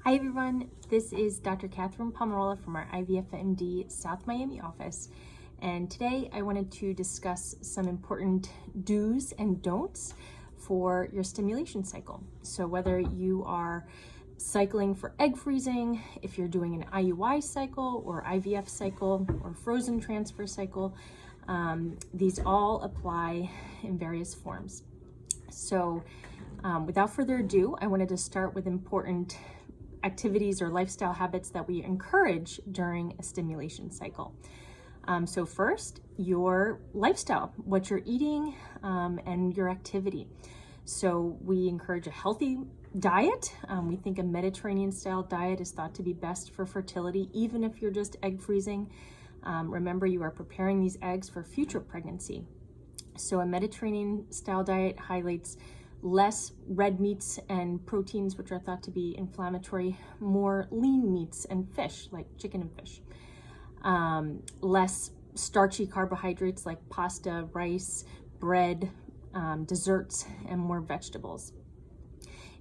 Hi everyone, this is Dr. Katherine Palmerola from our IVFMD South Miami office, and today I wanted to discuss some important do's and don'ts for your stimulation cycle. So whether you are cycling for egg freezing, if you're doing an IUI cycle or IVF cycle or frozen transfer cycle, these all apply in various forms. So without further ado, I wanted to start with important activities or lifestyle habits that we encourage during a stimulation cycle. So first, your lifestyle, what you're eating, and your activity. So we encourage a healthy diet. We think a Mediterranean style diet is thought to be best for fertility, even if you're just egg freezing. Remember, you are preparing these eggs for future pregnancy. So a Mediterranean style diet highlights less red meats and proteins, which are thought to be inflammatory, more lean meats and fish, like chicken and fish. Less starchy carbohydrates like pasta, rice, bread, desserts, and more vegetables.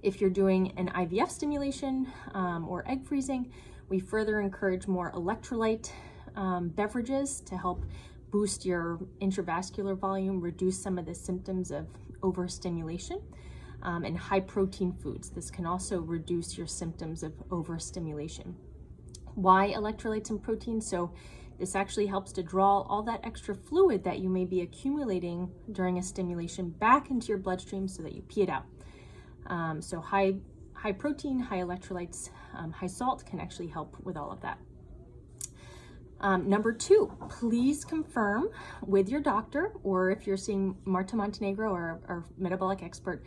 If you're doing an IVF stimulation or egg freezing, we further encourage more electrolyte beverages to help boost your intravascular volume, reduce some of the symptoms of overstimulation, and high protein foods. This can also reduce your symptoms of overstimulation. Why electrolytes and protein? So this actually helps to draw all that extra fluid that you may be accumulating during a stimulation back into your bloodstream so that you pee it out. So high protein, high electrolytes, high salt can actually help with all of that. Number 2, please confirm with your doctor, or if you're seeing Marta Montenegro or our metabolic expert,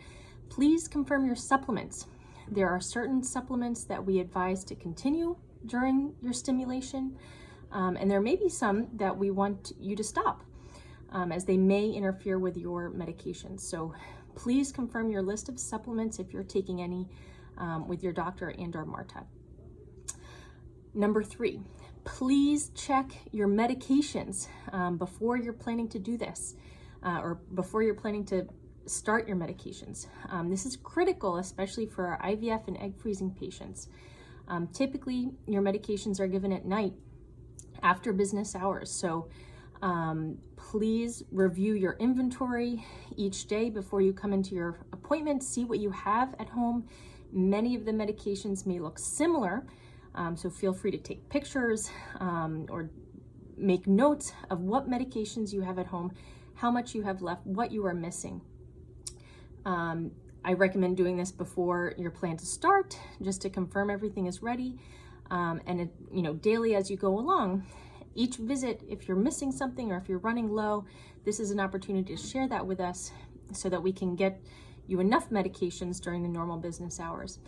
please confirm your supplements. There are certain supplements that we advise to continue during your stimulation, and there may be some that we want you to stop, as they may interfere with your medications. So please confirm your list of supplements if you're taking any with your doctor and or Marta. Number 3, please check your medications before you're planning to do this, or before you're planning to start your medications. This is critical, especially for our IVF and egg freezing patients. Typically, your medications are given at night after business hours. So please review your inventory each day before you come into your appointment. See what you have at home. Many of the medications may look similar, so feel free to take pictures or make notes of what medications you have at home, how much you have left, what you are missing. I recommend doing this before your plan to start, just to confirm everything is ready. And daily as you go along, each visit, if you're missing something or if you're running low, this is an opportunity to share that with us so that we can get you enough medications during the normal business hours.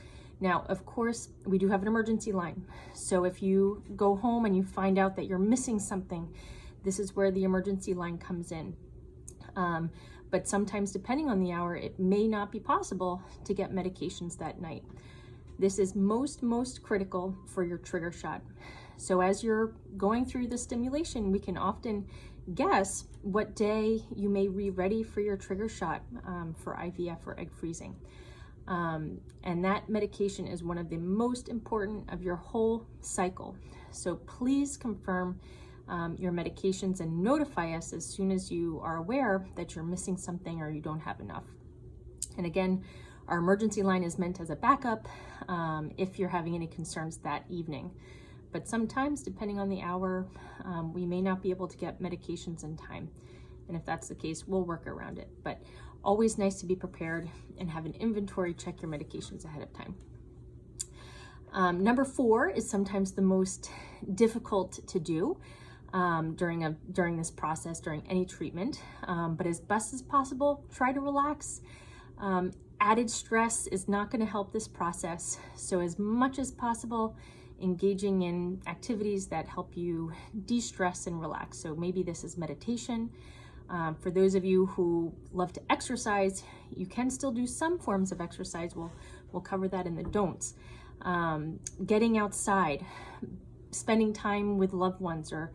Now, of course, we do have an emergency line. So if you go home and you find out that you're missing something, this is where the emergency line comes in. But sometimes, depending on the hour, it may not be possible to get medications that night. This is most critical for your trigger shot. So as you're going through the stimulation, we can often guess what day you may be ready for your trigger shot for IVF or egg freezing. And that medication is one of the most important of your whole cycle. So please confirm your medications and notify us as soon as you are aware that you're missing something or you don't have enough. And again, our emergency line is meant as a backup if you're having any concerns that evening. But sometimes, depending on the hour, we may not be able to get medications in time. And if that's the case, we'll work around it. But always nice to be prepared and have an inventory, check your medications ahead of time. Number 4 is sometimes the most difficult to do during this process, during any treatment. But as best as possible, try to relax. Added stress is not going to help this process. So as much as possible, engaging in activities that help you de-stress and relax. So maybe this is meditation. For those of you who love to exercise, you can still do some forms of exercise. We'll cover that in the don'ts. Getting outside, spending time with loved ones or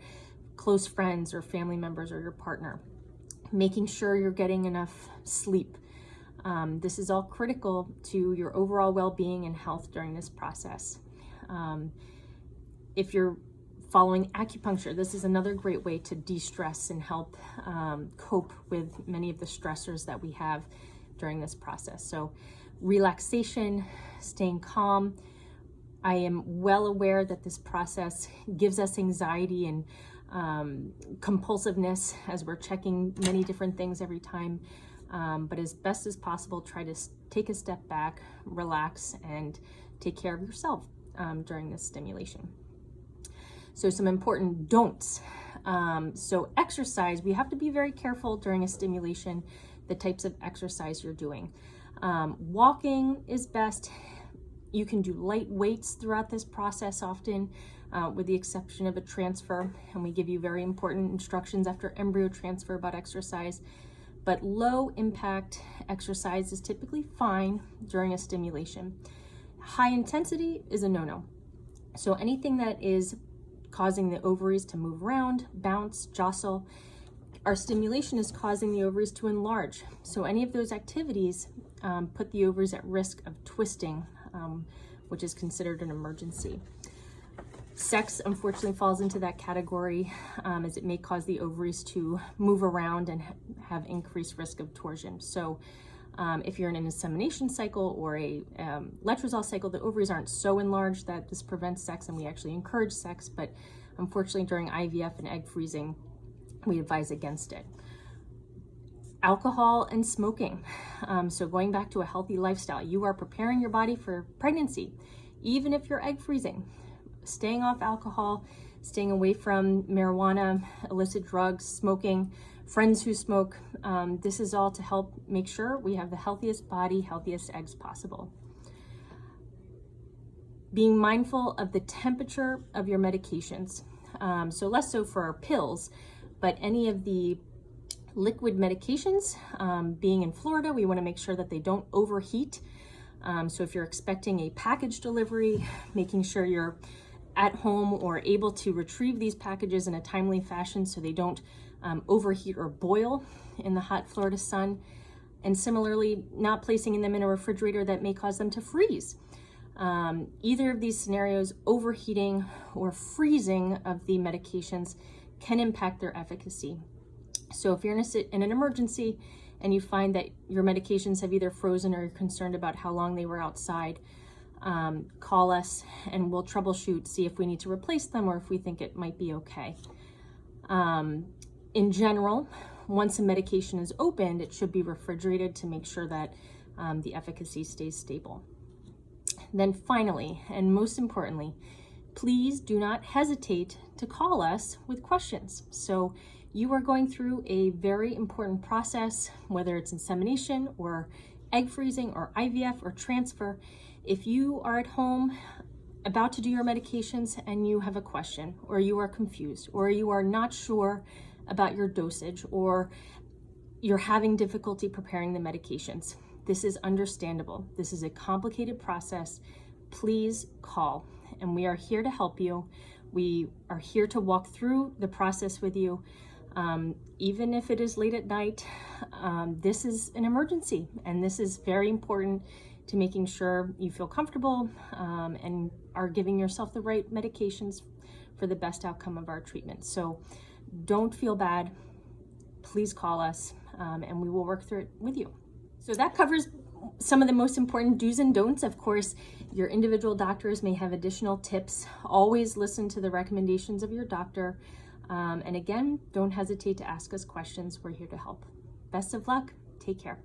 close friends or family members or your partner, making sure you're getting enough sleep. This is all critical to your overall well-being and health during this process. If you're following acupuncture, this is another great way to de-stress and help cope with many of the stressors that we have during this process. So relaxation, staying calm. I am well aware that this process gives us anxiety and compulsiveness as we're checking many different things every time. But as best as possible, try to take a step back, relax, and take care of yourself during this stimulation. So some important don'ts. So exercise, we have to be very careful during a stimulation, the types of exercise you're doing. Walking is best. You can do light weights throughout this process often, with the exception of a transfer, and we give you very important instructions after embryo transfer about exercise. But low impact exercise is typically fine during a stimulation. High intensity is a no-no. So anything that is causing the ovaries to move around, bounce, jostle, our stimulation is causing the ovaries to enlarge. So any of those activities put the ovaries at risk of twisting, which is considered an emergency. Sex, unfortunately, falls into that category, as it may cause the ovaries to move around and have increased risk of torsion. So if you're in an insemination cycle or a letrozole cycle, the ovaries aren't so enlarged that this prevents sex, and we actually encourage sex, but unfortunately during IVF and egg freezing, we advise against it. Alcohol and smoking. So going back to a healthy lifestyle, you are preparing your body for pregnancy, even if you're egg freezing. Staying off alcohol, staying away from marijuana, illicit drugs, smoking, friends who smoke. This is all to help make sure we have the healthiest body, healthiest eggs possible. Being mindful of the temperature of your medications. So less so for our pills, but any of the liquid medications, being in Florida, we want to make sure that they don't overheat. So if you're expecting a package delivery, making sure you're at home or able to retrieve these packages in a timely fashion so they don't overheat or boil in the hot Florida sun. And similarly, not placing them in a refrigerator that may cause them to freeze. Either of these scenarios, overheating or freezing of the medications, can impact their efficacy. So if you're in an emergency and you find that your medications have either frozen or you're concerned about how long they were outside, call us and we'll troubleshoot, see if we need to replace them or if we think it might be okay. In general, once a medication is opened, it should be refrigerated to make sure that the efficacy stays stable. Then finally, and most importantly, please do not hesitate to call us with questions. So you are going through a very important process, whether it's insemination or egg freezing or IVF or transfer. If you are at home about to do your medications and you have a question, or you are confused, or you are not sure about your dosage, or you're having difficulty preparing the medications, this is understandable. This is a complicated process. Please call, and we are here to help you. We are here to walk through the process with you. Even if it is late at night, this is an emergency, and this is very important to making sure you feel comfortable and are giving yourself the right medications for the best outcome of our treatment. So don't feel bad. Please call us, and we will work through it with you. So that covers some of the most important do's and don'ts. Of course, your individual doctors may have additional tips. Always listen to the recommendations of your doctor. And again, don't hesitate to ask us questions. We're here to help. Best of luck. Take care.